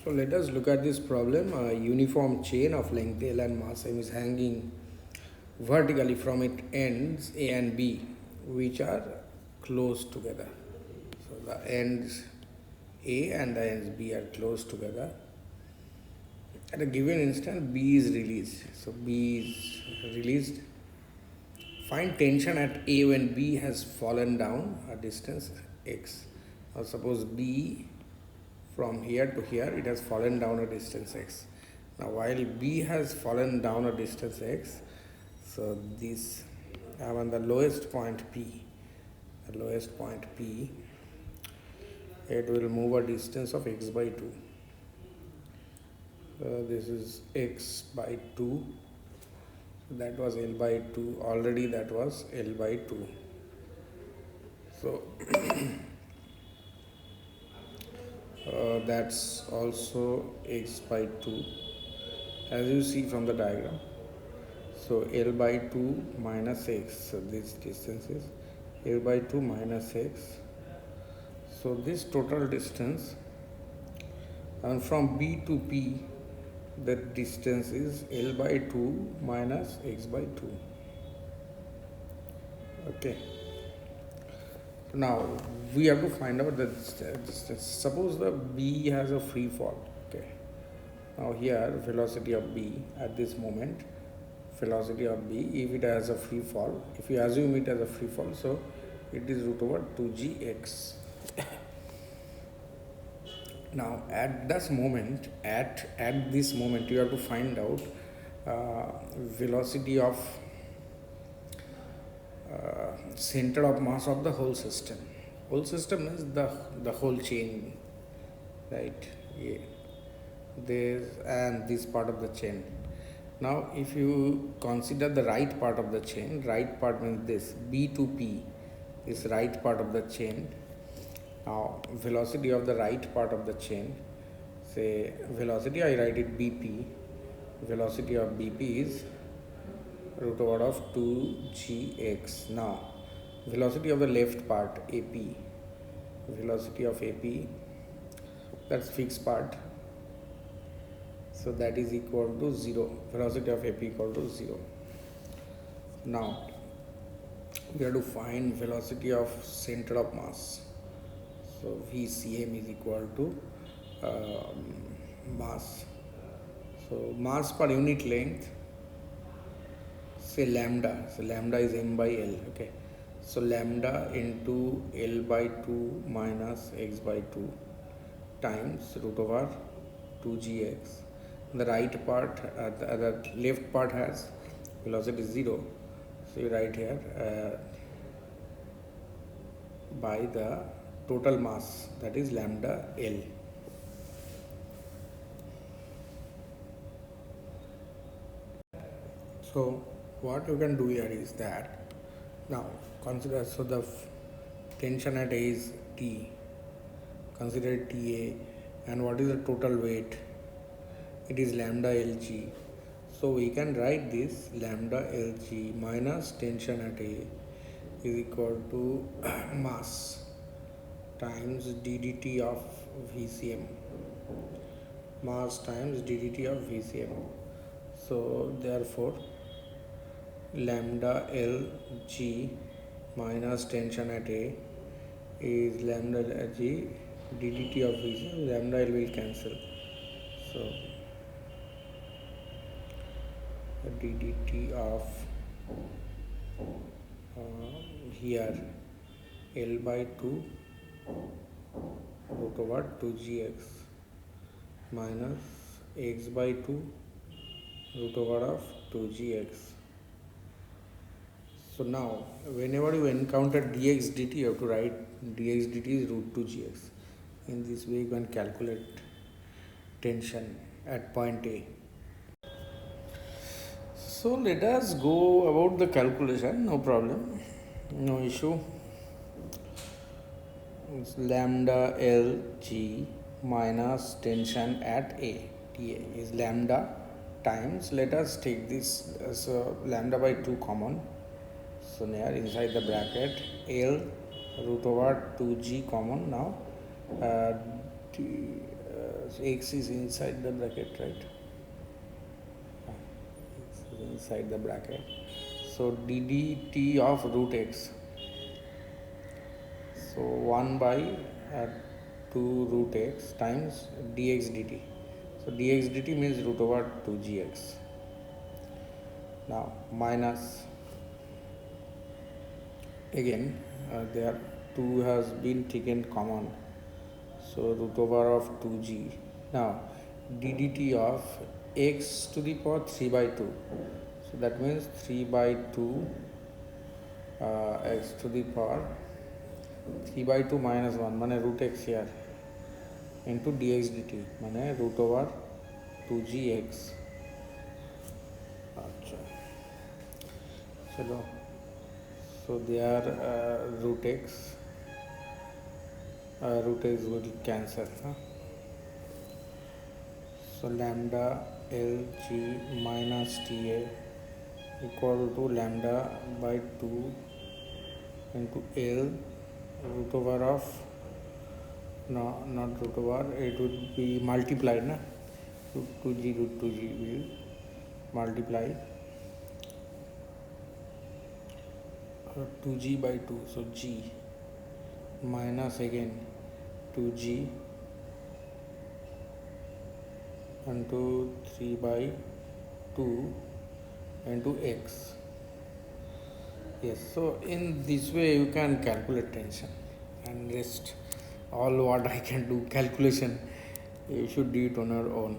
So let us look at this problem. A uniform chain of length L and mass m is hanging vertically from its ends A and B, which are close together. So the ends A and the ends B are close together. At a given instant, B is released. So B is released. Find tension at A when B has fallen down a distance x. Now suppose B from here to here, it has fallen down a distance x. Now while B has fallen down a distance x, so this I am on the lowest point P. The lowest point P, it will move a distance of x by 2. This is x by 2. That was L by 2. Already that was L by 2. So that's also x by 2, as you see from the diagram. So L by 2 minus x, so this distance is L by 2 minus x. So this total distance, and from B to P, the distance is L by 2 minus x by 2. Okay. Now we have to find out the distance. Suppose the B has a free fall. Okay. Now here velocity of B at this moment, velocity of B, if it has a free fall, if you assume it as a free fall, so it is root over 2gx. Now at this moment, at this moment, you have to find out velocity of center of mass of the whole system. Whole system is the whole chain, right? Yeah. This and this part of the chain. Now if you consider the right part of the chain, right part means this B to P, this right part of the chain. Now velocity of the right part of the chain, say velocity, I write it BP. Velocity of BP is root over of 2gx. Now velocity of the left part AP, velocity of AP, that's fixed part, so that is equal to 0. Velocity of AP equal to 0. Now we have to find velocity of center of mass. So VCM is equal to mass. So mass per unit length, say lambda. So lambda is m by L. Okay. So lambda into L by 2 minus x by 2 times root over 2gx. The right part, the left part has velocity 0. So you write here by the total mass, that is lambda L. So what you can do here is that, now consider, so the tension at A is T, consider TA, and what is the total weight? It is lambda Lg. So we can write this lambda Lg minus tension at A is equal to mass times ddt of VCM, mass times ddt of VCM. So therefore lambda Lg minus tension at A is lambda Lg ddt of VCM. Lambda L will cancel, so ddt of here L by 2 root over 2gx minus x by 2 root over of 2gx. So now whenever you encounter dx dt, you have to write dx dt is root 2gx. In this way you can calculate tension at point A. So let us go about the calculation, no problem, no issue. It's lambda Lg minus tension at A, TA is lambda times, let us take this, so lambda by 2 common, so here inside the bracket L root over 2g common. Now x is inside the bracket, right? X is inside the bracket. So ddt of root x. So 1 by 2 root x times dx dt. So dx dt means root over 2gx. Now minus, again there 2 has been taken common, so root over of 2g. Now ddt of x to the power 3 by 2, so that means 3 by 2 x to the power 3 by 2 minus 1 মানে root x here into dx dt মানে root over 2gx. अच्छा चलो, so there root x will cancel, huh? So lambda lg minus ta equal to lambda by 2 into L root over of, no, not root over, it would be multiplied, na, root 2g will multiply 2g by 2, so g minus again 2g into 3 by 2 into x. Yes, so in this way you can calculate tension and rest. All what I can do calculation, you should do it on your own.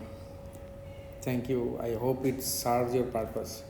Thank you. I hope it serves your purpose.